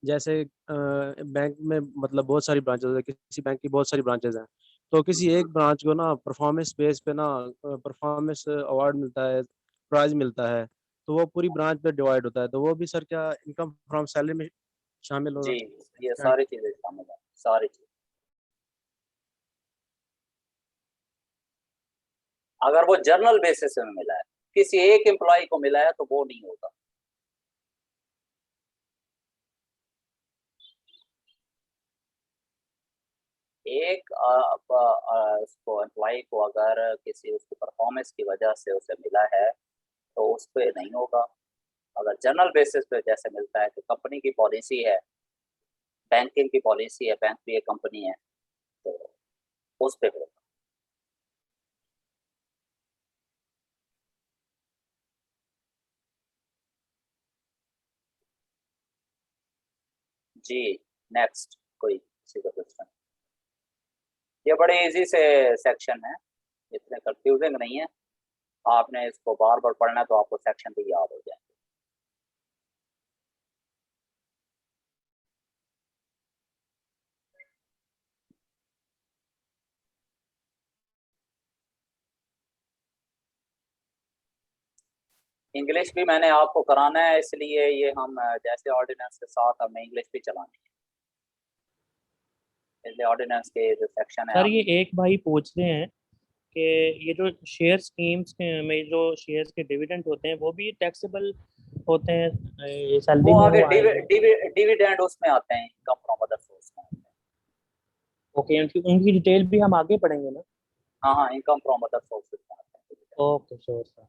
जैसे बैंक में मतलब बहुत सारी ब्रांचेज है, किसी बैंक की बहुत सारी ब्रांचेज हैं, तो किसी एक ब्रांच को ना परफॉर्मेंस बेस पे ना परफॉर्मेंस अवार्ड मिलता है, प्राइज मिलता है, तो वो पूरी ब्रांच पे डिवाइड होता है, तो वो भी सर क्या इनकम फ्रॉम सैलरी में शामिल होगा? जी, ये क्या? सारी चीजें शामिल है, सारी चीज। अगर वो जर्नल बेसिस में मिला है, किसी एक एम्प्लॉय को मिला है, तो वो नहीं होगा। एक उसको एम्प्लॉय को अगर किसी उसकी परफॉर्मेंस की वजह से उसे मिला है तो उस पर नहीं होगा। अगर जनरल बेसिस पे जैसे मिलता है कि कंपनी की पॉलिसी है, बैंकिंग की पॉलिसी है, बैंक भी एक कंपनी है, तो उस पे होगा। जी नेक्स्ट कोई किसी का क्वेश्चन? ये बड़े इजी से सेक्शन है, इतने कंफ्यूजिंग नहीं है, आपने इसको बार बार पढ़ना है तो आपको सेक्शन भी याद हो जाए। इंग्लिश भी मैंने आपको कराना है, इसलिए ये हम जैसे ऑर्डिनेंस के साथ हमें इंग्लिश भी चलानी है, इसलिए ऑर्डिनेंस के जो सेक्शन है सर ये एक भाई पूछ रहे हैं कि ये जो शेयर स्कीम्स में जो शेयर्स के डिविडेंड होते हैं वो भी टैक्सेबल होते हैं, सैलरी वो में आगे वो आएंगे? डिविडेंड उसमें आते हैं, इनकम फ्रॉम अदर सोर्स में आते हैं। ओके, उनकी उनकी डिटेल भी हम आगे पढ़ेंगे ना? हाँ हाँ, इनकम फ्रॉम अदर सोर्सेज में आते हैं। Okay sure sir.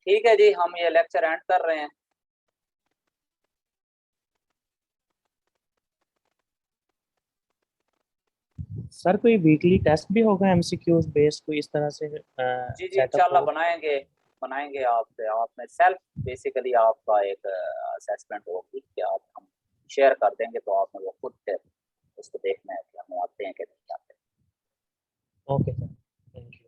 ठीक है जी, हम ये लेक्चर एंड कर रहे हैं। सर कोई वीकली टेस्ट भी होगा एमसीक्यूज बेस्ड, कोई इस तरह से जी जी सेटअप इंशाल्लाह हो? बनाएंगे, बनाएंगे आप में सेल्फ बेसिकली आपका एक असेसमेंट होगी कि आप हम शेयर कर देंगे तो आपने वो खुद फिर उसको देखना है कि हम आते हैं कि नहीं आते। Okay sir, thank you.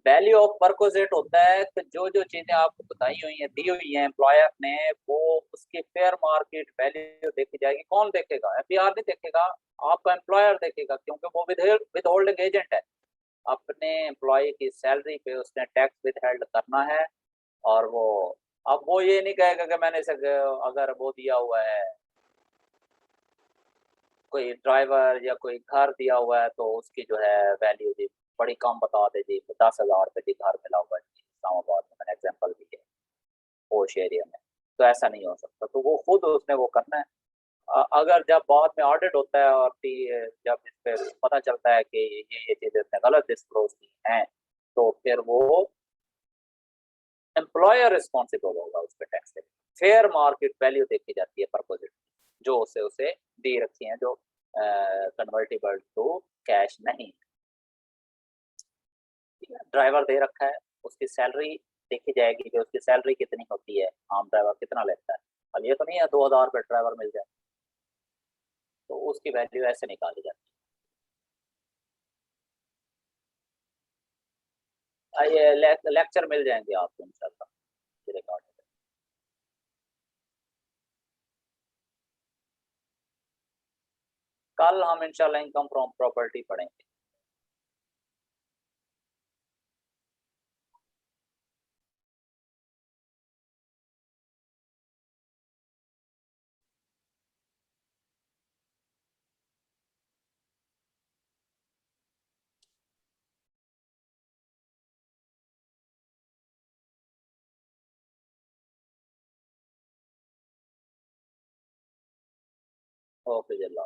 Value of perquisite होता है कि जो जो चीजें आपको बताई हुई हैं, दी हुई हैं एम्प्लॉयर ने, वो उसकी फेयर मार्केट वैल्यू देखी जाएगी। कौन देखेगा? एफबीआर नहीं देखेगा, आपका एम्प्लॉयर देखेगा, क्योंकि वो विद होल्डिंग एजेंट है। अपने एम्प्लॉय की सैलरी पे उसने टैक्स विद हेल्ड करना है, और वो अब वो ये नहीं कहेगा कि मैंने अगर वो दिया हुआ है कोई ड्राइवर या कोई घर दिया हुआ है तो उसकी जो है वैल्यू जी बड़ी कम बता दे जी, 10,000 रुपये की घर मिला हुआ है जी इस्लामाबाद में, मैंने एग्जाम्पल दी है पोश एरिया में, तो ऐसा नहीं हो सकता। तो वो खुद उसने वो करना है। अगर जब बाद में ऑडिट होता है और जब इस पे पता चलता है कि ये चीजें इसने गलत डिस्क्लोज की हैं, तो फिर वो एम्प्लॉयर रिस्पॉन्सिबल होगा उस पर टैक्स देने। फेयर मार्केट वैल्यू देखी जाती है परपोजिट, जो उसे दी रखी है, जो कन्वर्टेबल टू कैश नहीं। ड्राइवर दे रखा है, उसकी सैलरी देखी जाएगी कि उसकी सैलरी कितनी होती है, आम ड्राइवर कितना लेता है। अब ये तो नहीं है 2,000 रुपये ड्राइवर मिल जाए, तो उसकी वैल्यू ऐसे निकाली जाती है। ये लेक्चर मिल जाएंगे आपको इंशाल्लाह रिकॉर्ड। कल हम इंशाल्लाह इनकम फ्रॉम प्रॉपर्टी पढ़ेंगे। ओके जल्लाह।